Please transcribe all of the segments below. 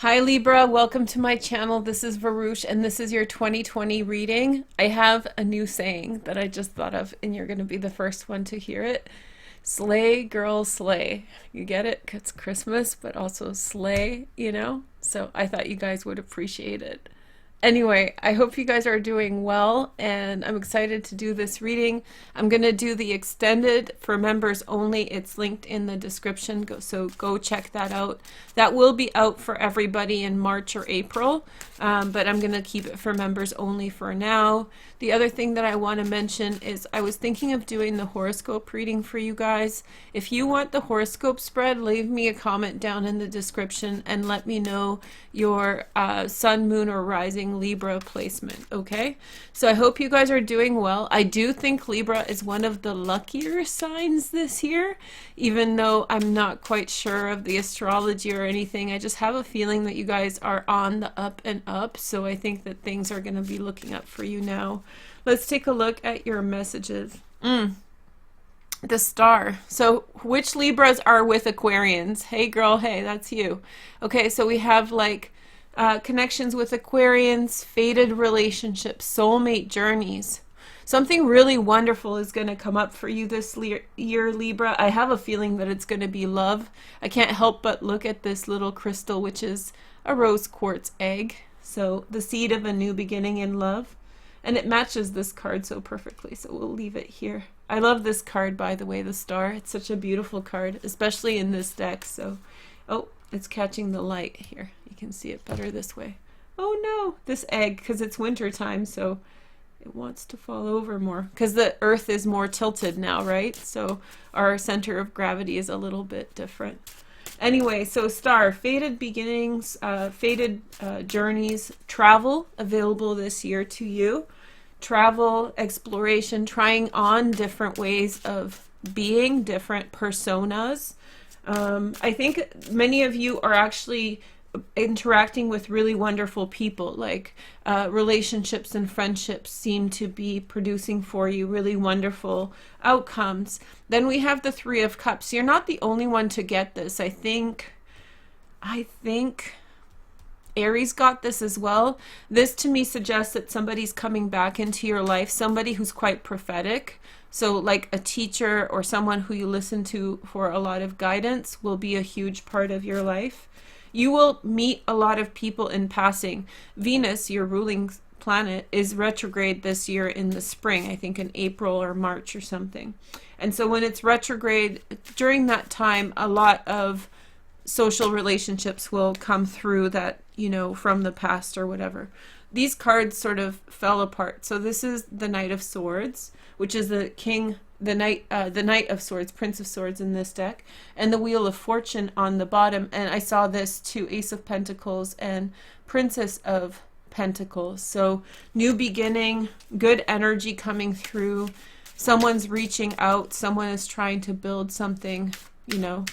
Hi Libra, welcome to my channel. This is Veroosh and this is your 2020 reading. I have a new saying that I just thought of and you're going to be the first one to hear it. Slay, girl, slay. You get it? It's Christmas, but also slay, you know? So I thought you guys would appreciate it. Anyway, I hope you guys are doing well and I'm excited to do this reading. I'm going to do the extended for members only. It's linked in the description, so go check that out. That will be out for everybody in March or April, but I'm going to keep it for members only for now. The other thing that I want to mention is I was thinking of doing the horoscope reading for you guys. If you want the horoscope spread, leave me a comment down in the description and let me know your sun, moon, or rising Libra placement, okay? So I hope you guys are doing well. I do think Libra is one of the luckier signs this year, even though I'm not quite sure of the astrology or anything. I just have a feeling that you guys are on the up and up, so I think that things are going to be looking up for you now. Let's take a look at your messages. The star. So which Libras are with Aquarians? Hey girl, hey, that's you. Okay, so we have like connections with Aquarians, fated relationships, soulmate journeys. Something really wonderful is going to come up for you this year, Libra. I have a feeling that it's going to be love. I can't help but look at this little crystal, which is a rose quartz egg. So the seed of a new beginning in love. And it matches this card so perfectly, so we'll leave it here. I love this card, by the way, the star. It's such a beautiful card, especially in this deck. So, oh, it's catching the light here. You can see it better this way. Oh no, this egg, because it's winter time, so it wants to fall over more. Because the earth is more tilted now, right? So our center of gravity is a little bit different. Anyway, so star, fated beginnings, fated journeys, travel available this year to you. Travel, exploration, trying on different ways of being, different personas. I think many of you are actually interacting with really wonderful people, like relationships and friendships seem to be producing for you really wonderful outcomes. Then we have the Three of Cups. You're not the only one to get this. I think Aries got this as well. This to me suggests that somebody's coming back into your life, somebody who's quite prophetic. So like a teacher or someone who you listen to for a lot of guidance will be a huge part of your life. You will meet a lot of people in passing. Venus, your ruling planet, is retrograde this year in the spring, I think in April or March or something. And so when it's retrograde, during that time, a lot of social relationships will come through that, you know, from the past or whatever. These cards sort of fell apart. So this is the Knight of Swords, which is the king, the Knight of Swords, Prince of Swords in this deck, and the Wheel of Fortune on the bottom. And I saw this to Ace of Pentacles and Princess of Pentacles. So new beginning, good energy coming through. Someone's reaching out. Someone is trying to build something, you know,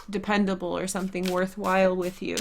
dependable or something worthwhile with you.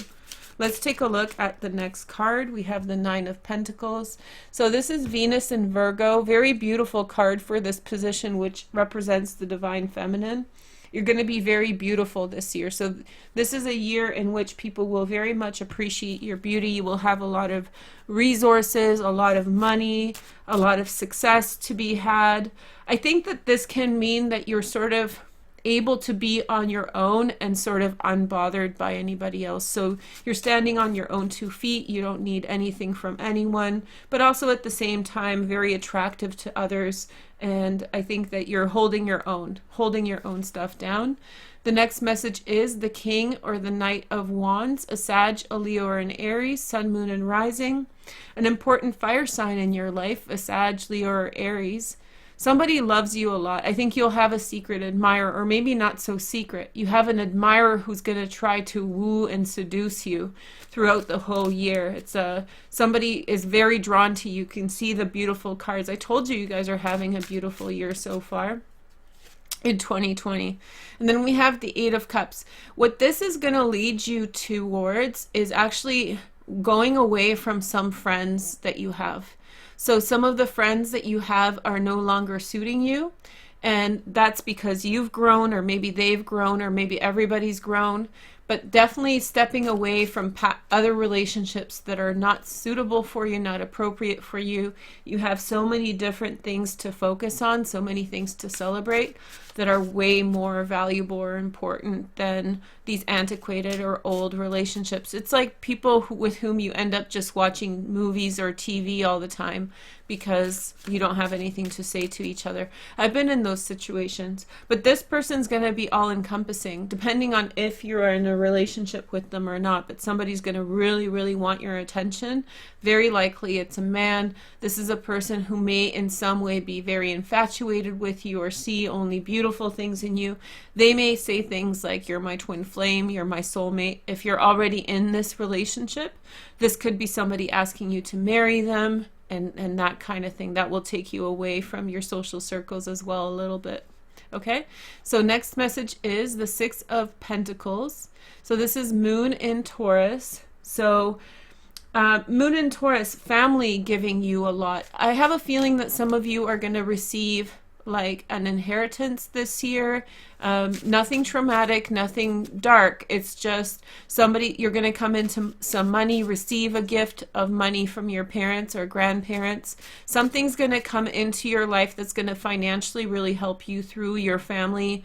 Let's take a look at the next card. We have the Nine of Pentacles. So this is Venus in Virgo. Very beautiful card for this position, which represents the divine feminine. You're going to be very beautiful this year. So this is a year in which people will very much appreciate your beauty. You will have a lot of resources, a lot of money, a lot of success to be had. I think that this can mean that you're sort of able to be on your own and sort of unbothered by anybody else. So you're standing on your own 2 feet. You don't need anything from anyone, but also at the same time very attractive to others. And I think that you're holding your own stuff down. The next message is the King or the Knight of Wands, a Sag, a Leo, or an Aries, Sun, Moon, and Rising. An important fire sign in your life, a Sag, Leo, or Aries. Somebody loves you a lot. I think you'll have a secret admirer, or maybe not so secret. You have an admirer who's going to try to woo and seduce you throughout the whole year. It's somebody is very drawn to you. You can see the beautiful cards. I told you guys are having a beautiful year so far in 2020. And then we have the Eight of Cups. What this is going to lead you towards is actually going away from some friends that you have. So some of the friends that you have are no longer suiting you, and that's because you've grown, or maybe they've grown, or maybe everybody's grown. but definitely stepping away from other relationships that are not suitable for you, not appropriate for you. You have so many different things to focus on, so many things to celebrate that are way more valuable or important than these antiquated or old relationships. It's like people with whom you end up just watching movies or TV all the time because you don't have anything to say to each other. I've been in those situations, but this person's going to be all encompassing depending on if you're in a relationship with them or not. But somebody's going to really, really want your attention. Very likely it's a man. This is a person who may in some way be very infatuated with you or see only beautiful things in you. They may say things like, you're my twin flame, you're my soulmate. If you're already in this relationship, this could be somebody asking you to marry them, and that kind of thing. That will take you away from your social circles as well a little bit. Okay, so next message is the Six of Pentacles. So this is Moon in Taurus. So Moon in Taurus, family giving you a lot. I have a feeling that some of you are going to receive like an inheritance this year. Nothing traumatic, nothing dark. It's just somebody, you're going to come into some money, receive a gift of money from your parents or grandparents. Something's going to come into your life that's going to financially really help you through your family.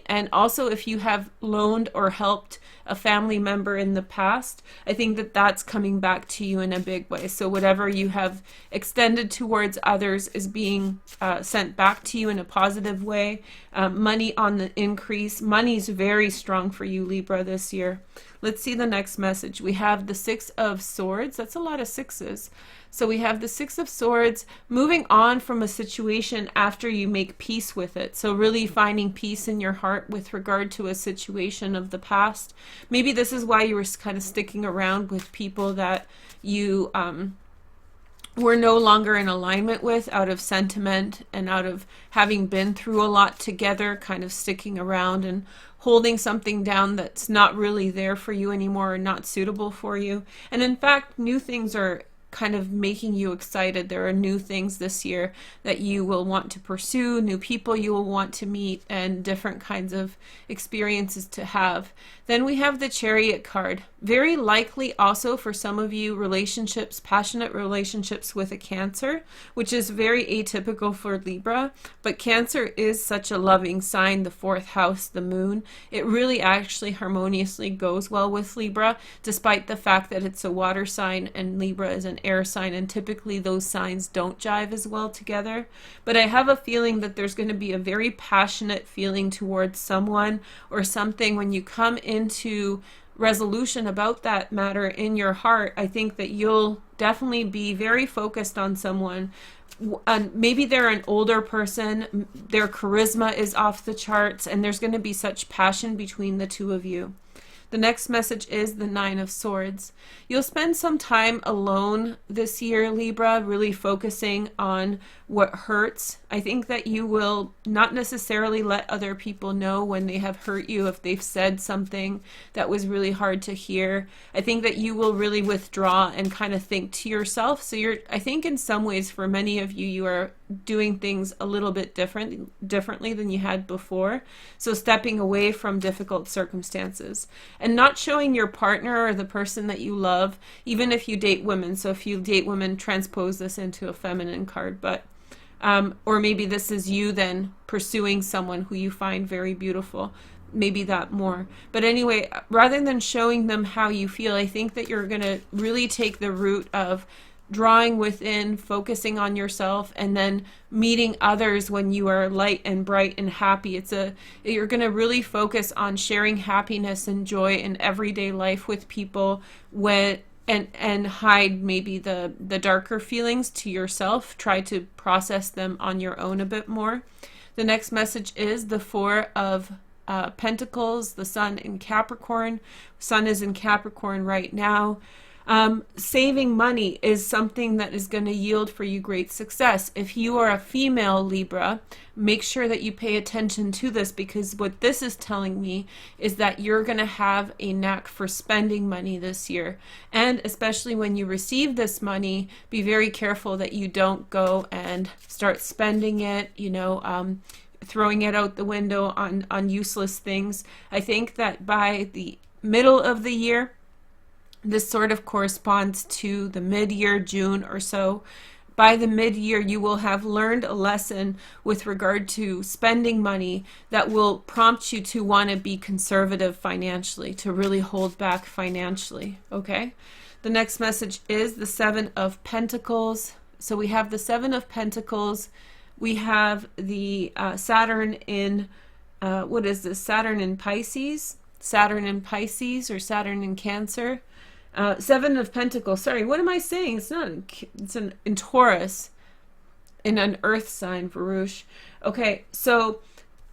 And also if you have loaned or helped a family member in the past, I think that that's coming back to you in a big way. So whatever you have extended towards others is being sent back to you in a positive way. Money on the increase. Money's very strong for you, Libra, this year. Let's see the next message. We have the Six of Swords. That's a lot of sixes. So we have the Six of Swords, moving on from a situation after you make peace with it. So really finding peace in your heart with regard to a situation of the past. Maybe this is why you were kind of sticking around with people that you were no longer in alignment with, out of sentiment and out of having been through a lot together, kind of sticking around and holding something down that's not really there for you anymore or not suitable for you. And in fact, new things are kind of making you excited. There are new things this year that you will want to pursue, new people you will want to meet, and different kinds of experiences to have. Then we have the Chariot card. Very likely also for some of you, relationships, passionate relationships with a Cancer, which is very atypical for Libra, but Cancer is such a loving sign, the fourth house, the moon. It really actually harmoniously goes well with Libra, despite the fact that it's a water sign and Libra is an air sign, and typically those signs don't jive as well together. But I have a feeling that there's going to be a very passionate feeling towards someone or something when you come into resolution about that matter in your heart. I think that you'll definitely be very focused on someone. Maybe they're an older person, their charisma is off the charts, and there's going to be such passion between the two of you. The next message is the Nine of Swords. You'll spend some time alone this year, Libra, really focusing on what hurts. I think that you will not necessarily let other people know when they have hurt you, if they've said something that was really hard to hear. I think that you will really withdraw and kind of think to yourself. So I think in some ways for many of you, you are doing things a little bit differently than you had before. So stepping away from difficult circumstances and not showing your partner or the person that you love, even if you date women. So if you date women, transpose this into a feminine card, but or maybe this is you then pursuing someone who you find very beautiful, maybe that more. But anyway, rather than showing them how you feel, I think that you're going to really take the route of drawing within, focusing on yourself, and then meeting others when you are light and bright and happy. You're going to really focus on sharing happiness and joy in everyday life with people and hide maybe the darker feelings to yourself. Try to process them on your own a bit more. The next message is the Four of Pentacles, the Sun in Capricorn. Sun is in Capricorn right now. Saving money is something that is going to yield for you great success. If you are a female Libra, make sure that you pay attention to this, because what this is telling me is that you're going to have a knack for spending money this year. And especially when you receive this money, be very careful that you don't go and start spending it, throwing it out the window on useless things. I think that by the middle of the year, this sort of corresponds to the mid-year, June or so. By the mid-year, you will have learned a lesson with regard to spending money that will prompt you to want to be conservative financially, to really hold back financially, okay? The next message is the Seven of Pentacles. So we have the Seven of Pentacles. We have the Saturn in, what is this? Saturn in Pisces? Saturn in Pisces or Saturn in Cancer. Seven of Pentacles. Sorry, what am I saying? It's not. It's in Taurus, in an Earth sign, Veroosh. Okay, so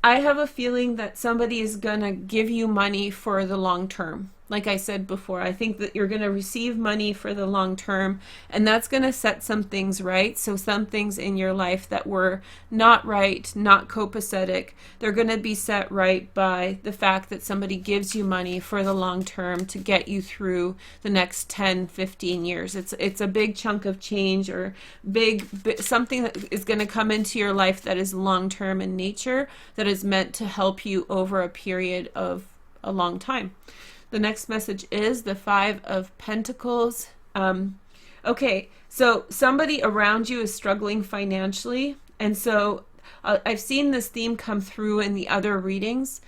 I have a feeling that somebody is gonna give you money for the long term. Like I said before, I think that you're gonna receive money for the long term, and that's gonna set some things right. So some things in your life that were not right, not copacetic, they're gonna be set right by the fact that somebody gives you money for the long term to get you through the next 10, 15 years. It's a big chunk of change, or big something that is gonna come into your life that is long term in nature, that is meant to help you over a period of a long time. The next message is the Five of Pentacles. Okay, so somebody around you is struggling financially, and so I've seen this theme come through in the other readings.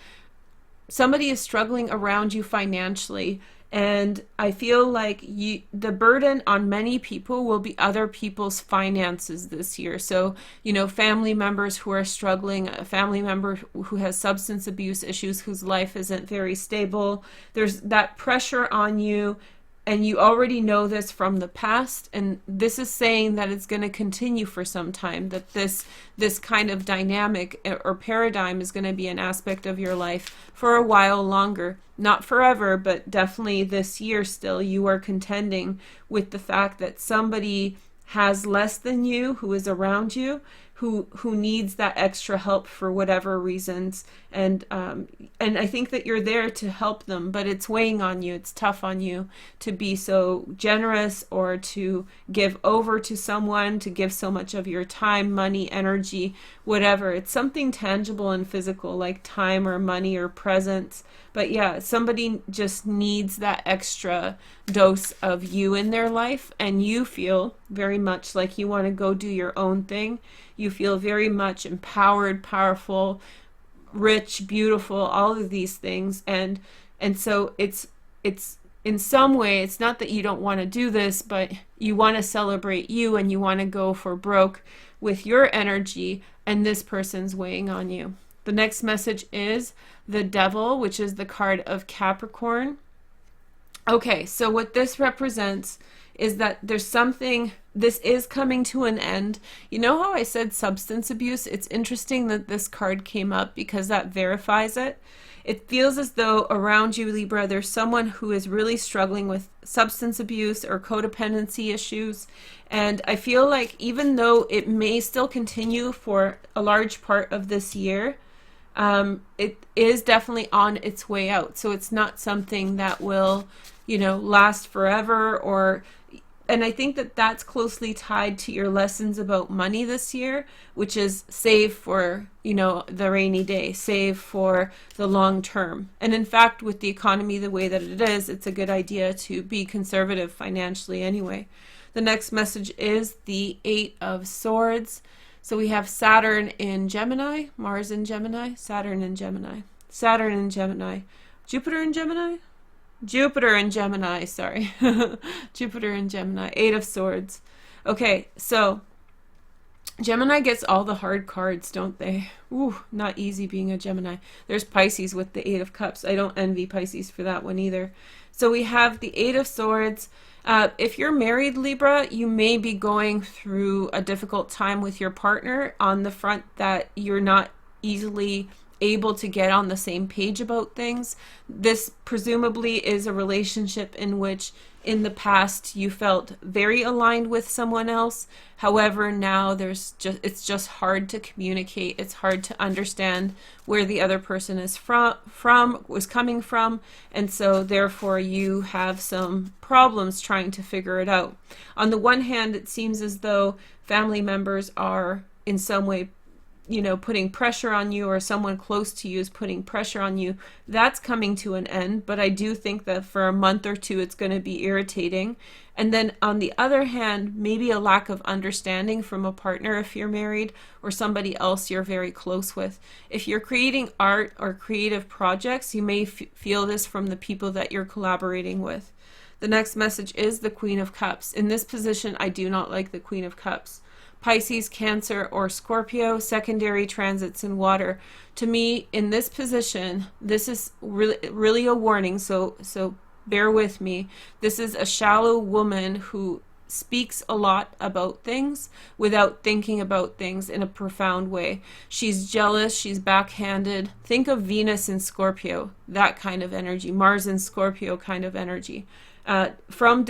Somebody is struggling around you financially, and I feel like the burden on many people will be other people's finances this year. So, you know, family members who are struggling, a family member who has substance abuse issues, whose life isn't very stable. There's that pressure on you, and you already know this from the past, and this is saying that it's going to continue for some time, that this kind of dynamic or paradigm is going to be an aspect of your life for a while longer. Not forever, but definitely this year still. You are contending with the fact that somebody has less than you, who is around you, who needs that extra help for whatever reasons, and I think that you're there to help them, but it's weighing on you. It's tough on you to be so generous, or to give over to someone, to give so much of your time, money, energy, whatever. It's something tangible and physical, like time or money or presence. But yeah, somebody just needs that extra dose of you in their life, and you feel very much like you want to go do your own thing. You feel very much empowered, powerful, rich, beautiful, all of these things. And so it's in some way, it's not that you don't want to do this, but you want to celebrate you, and you want to go for broke with your energy, and this person's weighing on you. The next message is the Devil, which is the card of Capricorn. Okay, so what this represents is that there's something, this is coming to an end. You know how I said substance abuse? It's interesting that this card came up, because that verifies it. It feels as though around you, Libra, there's someone who is really struggling with substance abuse or codependency issues. And I feel like even though it may still continue for a large part of this year, it is definitely on its way out. So it's not something that will, you know, last forever, and I think that that's closely tied to your lessons about money this year, which is save for, you know, the rainy day, save for the long term. And in fact, with the economy the way that it is, it's a good idea to be conservative financially anyway. The next message is the Eight of Swords. So we have Saturn in Gemini, Mars in Gemini, Saturn in Gemini, Saturn in Gemini, Jupiter in Gemini, Jupiter in Gemini, sorry. Jupiter in Gemini, Eight of Swords. Okay, so Gemini gets all the hard cards, don't they? Ooh, not easy being a Gemini. There's Pisces with the Eight of Cups. I don't envy Pisces for that one either. So we have the Eight of Swords. If you're married, Libra, you may be going through a difficult time with your partner on the front that you're not easily able to get on the same page about things. This presumably is a relationship in which in the past you felt very aligned with someone else. However, now it's just hard to communicate. It's hard to understand where the other person is was coming from, and so therefore you have some problems trying to figure it out. On the one hand, it seems as though family members are in some way putting pressure on you, or someone close to you is putting pressure on you, that's coming to an end. But I do think that for a month or two, it's going to be irritating. And then on the other hand, maybe a lack of understanding from a partner if you're married, or somebody else you're very close with. If you're creating art or creative projects, you may feel this from the people that you're collaborating with. The next message is the Queen of Cups. In this position, I do not like the Queen of Cups. Pisces, Cancer, or Scorpio, secondary transits in water. To me, in this position, this is really a warning, so bear with me. This is a shallow woman who speaks a lot about things without thinking about things in a profound way. She's jealous, she's backhanded. Think of Venus in Scorpio, that kind of energy. Mars in Scorpio kind of energy. From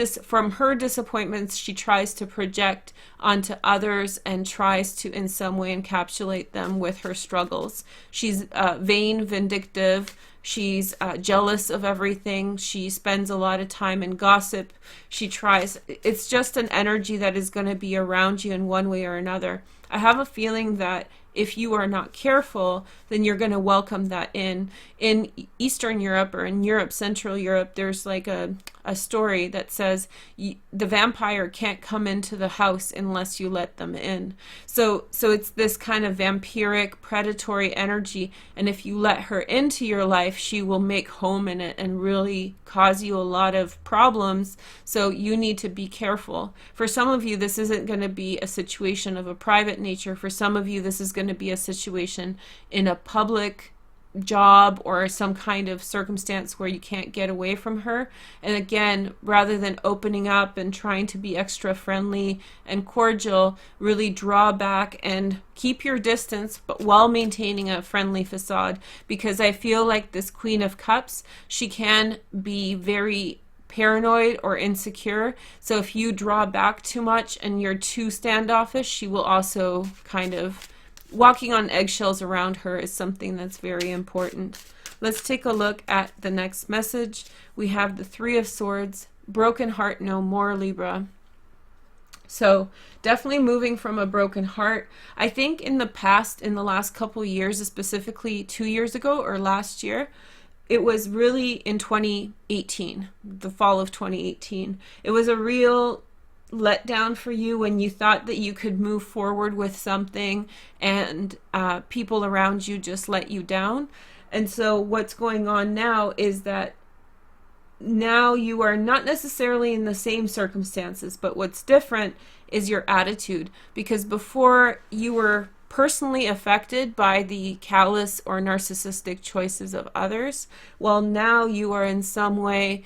her disappointments, she tries to project onto others and tries to in some way encapsulate them with her struggles. She's vain, vindictive. She's jealous of everything. She spends a lot of time in gossip. It's just an energy that is going to be around you in one way or another. I have a feeling that if you are not careful, then you're going to welcome that in. In Eastern Europe, or in Europe, Central Europe, there's like a story that says the vampire can't come into the house unless you let them in. So it's this kind of vampiric, predatory energy, and if you let her into your life, she will make home in it and really cause you a lot of problems. So you need to be careful. For some of you, this isn't going to be a situation of a private nature. For some of you, this is going to be a situation in a public job or some kind of circumstance where you can't get away from her. And again, rather than opening up and trying to be extra friendly and cordial, really draw back and keep your distance, but while maintaining a friendly facade, because I feel like this Queen of Cups, she can be very paranoid or insecure. So if you draw back too much and you're too standoffish, she will also kind of walking on eggshells around her is something that's very important. Let's take a look at the next message. We have the Three of Swords, broken heart no more, Libra. So definitely moving from a broken heart. I think in the past, in the last couple years, specifically 2 years ago or last year, it was really in 2018, the fall of 2018. It was a real let down for you when you thought that you could move forward with something and people around you just let you down. And so what's going on now is that now you are not necessarily in the same circumstances, but what's different is your attitude, because before you were personally affected by the callous or narcissistic choices of others, well, now you are in some way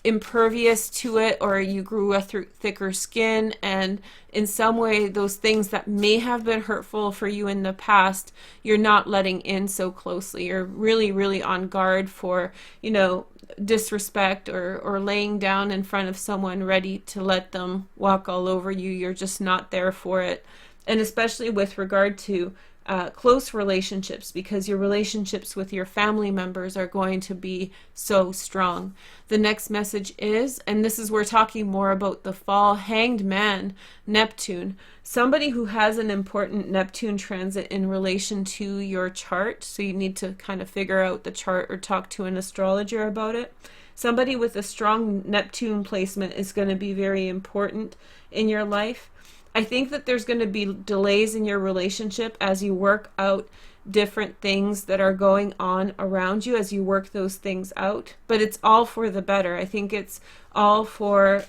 impervious to it, or you grew a thicker skin, and in some way those things that may have been hurtful for you in the past, you're not letting in so closely. You're really on guard for, disrespect or laying down in front of someone ready to let them walk all over you. You're just not there for it. And especially with regard to close relationships, because your relationships with your family members are going to be so strong. The next message is, and this is, we're talking more about the fall, Hanged Man, Neptune. Somebody who has an important Neptune transit in relation to your chart, so you need to kind of figure out the chart or talk to an astrologer about it. Somebody with a strong Neptune placement is going to be very important in your life. I think that there's going to be delays in your relationship as you work out different things that are going on around you, as you work those things out, but it's all for the better. I think it's all for,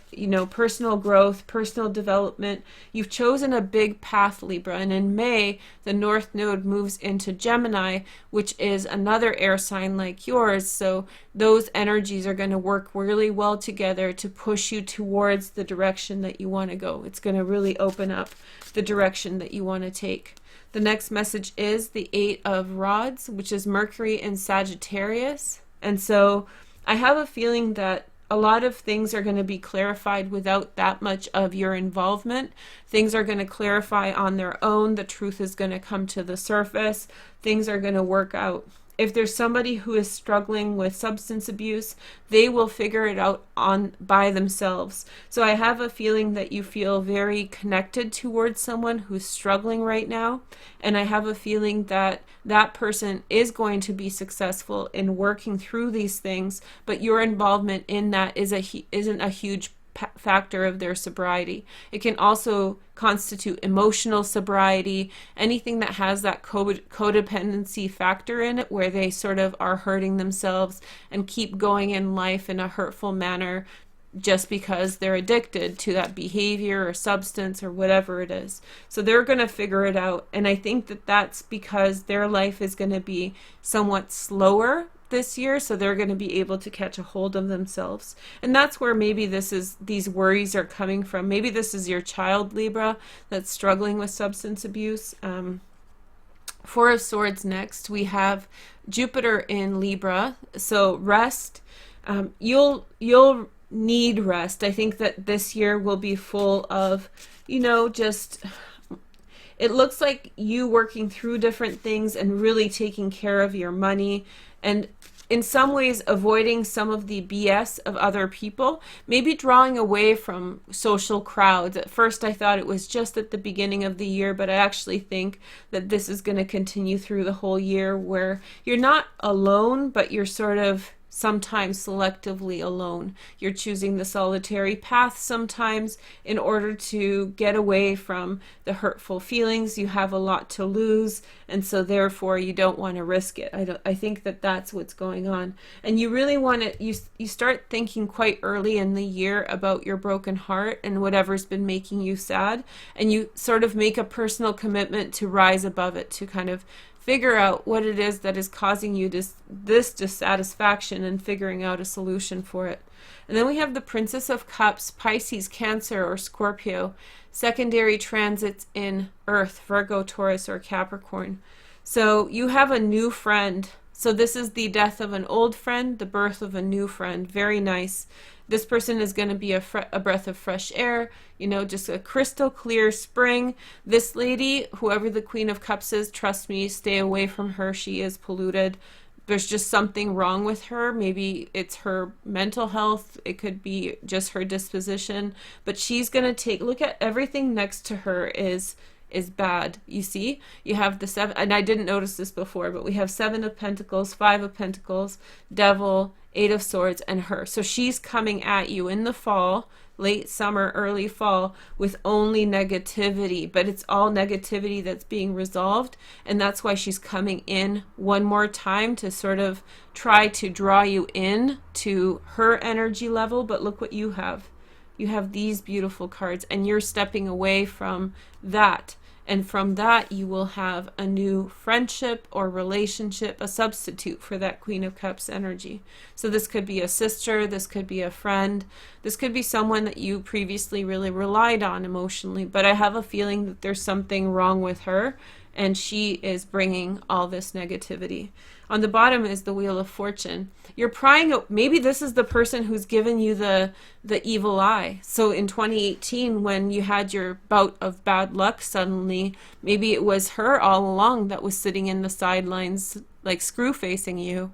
personal growth, personal development. You've chosen a big path, Libra, and in May, the North Node moves into Gemini, which is another air sign like yours, so those energies are going to work really well together to push you towards the direction that you want to go. It's going to really open up the direction that you want to take. The next message is the Eight of Rods, which is Mercury in Sagittarius. And so I have a feeling that a lot of things are going to be clarified without that much of your involvement. Things are going to clarify on their own. The truth is going to come to the surface. Things are going to work out. If there's somebody who is struggling with substance abuse, they will figure it out on by themselves. So I have a feeling that you feel very connected towards someone who's struggling right now, and I have a feeling that that person is going to be successful in working through these things, but your involvement in that isn't a huge factor of their sobriety. It can also constitute emotional sobriety, anything that has that codependency factor in it, where they sort of are hurting themselves and keep going in life in a hurtful manner just because they're addicted to that behavior or substance or whatever it is. So they're going to figure it out. And I think that that's because their life is going to be somewhat slower this year, so they're going to be able to catch a hold of themselves. And that's where maybe these worries are coming from. Maybe this is your child, Libra, that's struggling with substance abuse. Four of Swords next. We have Jupiter in Libra. So rest. You'll need rest. I think that this year will be full of, just, it looks like you working through different things and really taking care of your money, and in some ways avoiding some of the BS of other people, maybe drawing away from social crowds. At first I thought it was just at the beginning of the year, but I actually think that this is going to continue through the whole year, where you're not alone, but you're sort of sometimes selectively alone. You're choosing the solitary path sometimes in order to get away from the hurtful feelings. You have a lot to lose, and so therefore you don't want to risk it. I think that that's what's going on. And you really want to, you start thinking quite early in the year about your broken heart and whatever's been making you sad, and you sort of make a personal commitment to rise above it, to kind of figure out what it is that is causing you this dissatisfaction and figuring out a solution for it. And then we have the Princess of Cups, Pisces, Cancer, or Scorpio, secondary transits in Earth, Virgo, Taurus, or Capricorn. So you have a new friend. So this is the death of an old friend, the birth of a new friend. Very nice. This person is going to be a breath of fresh air, just a crystal clear spring. This lady, whoever the Queen of Cups is, trust me, stay away from her. She is polluted. There's just something wrong with her. Maybe it's her mental health. It could be just her disposition. But she's going to look at everything next to her is bad. You see, you have the seven, and I didn't notice this before, but we have 7 of Pentacles, 5 of Pentacles, Devil, 8 of Swords, and her. So she's coming at you in the fall, late summer, early fall, with only negativity, but it's all negativity that's being resolved. And that's why she's coming in one more time to sort of try to draw you in to her energy level. But look what you have. You have these beautiful cards, and you're stepping away from that. And from that, you will have a new friendship or relationship, a substitute for that Queen of Cups energy. So this could be a sister, this could be a friend, this could be someone that you previously really relied on emotionally. But I have a feeling that there's something wrong with her, and she is bringing all this negativity. On the bottom is the Wheel of Fortune. You're prying out, maybe this is the person who's given you the evil eye. So in 2018, when you had your bout of bad luck suddenly, maybe it was her all along that was sitting in the sidelines, like screw facing you.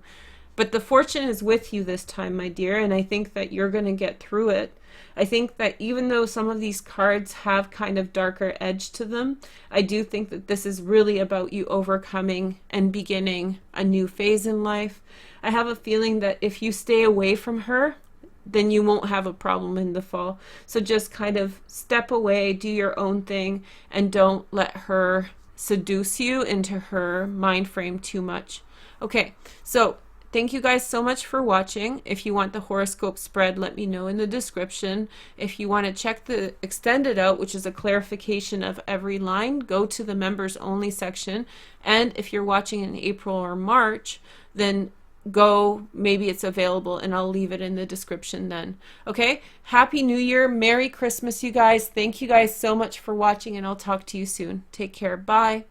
But the fortune is with you this time, my dear, and I think that you're going to get through it. I think that even though some of these cards have kind of darker edge to them, I do think that this is really about you overcoming and beginning a new phase in life. I have a feeling that if you stay away from her, then you won't have a problem in the fall. So just kind of step away, do your own thing, and don't let her seduce you into her mind frame too much. Okay, so thank you guys so much for watching. If you want the horoscope spread, let me know in the description. If you want to check the extended out, which is a clarification of every line, go to the members only section. And if you're watching in April or March, then go, maybe it's available, and I'll leave it in the description then. Okay, Happy New Year, Merry Christmas, you guys. Thank you guys so much for watching, and I'll talk to you soon. Take care. Bye.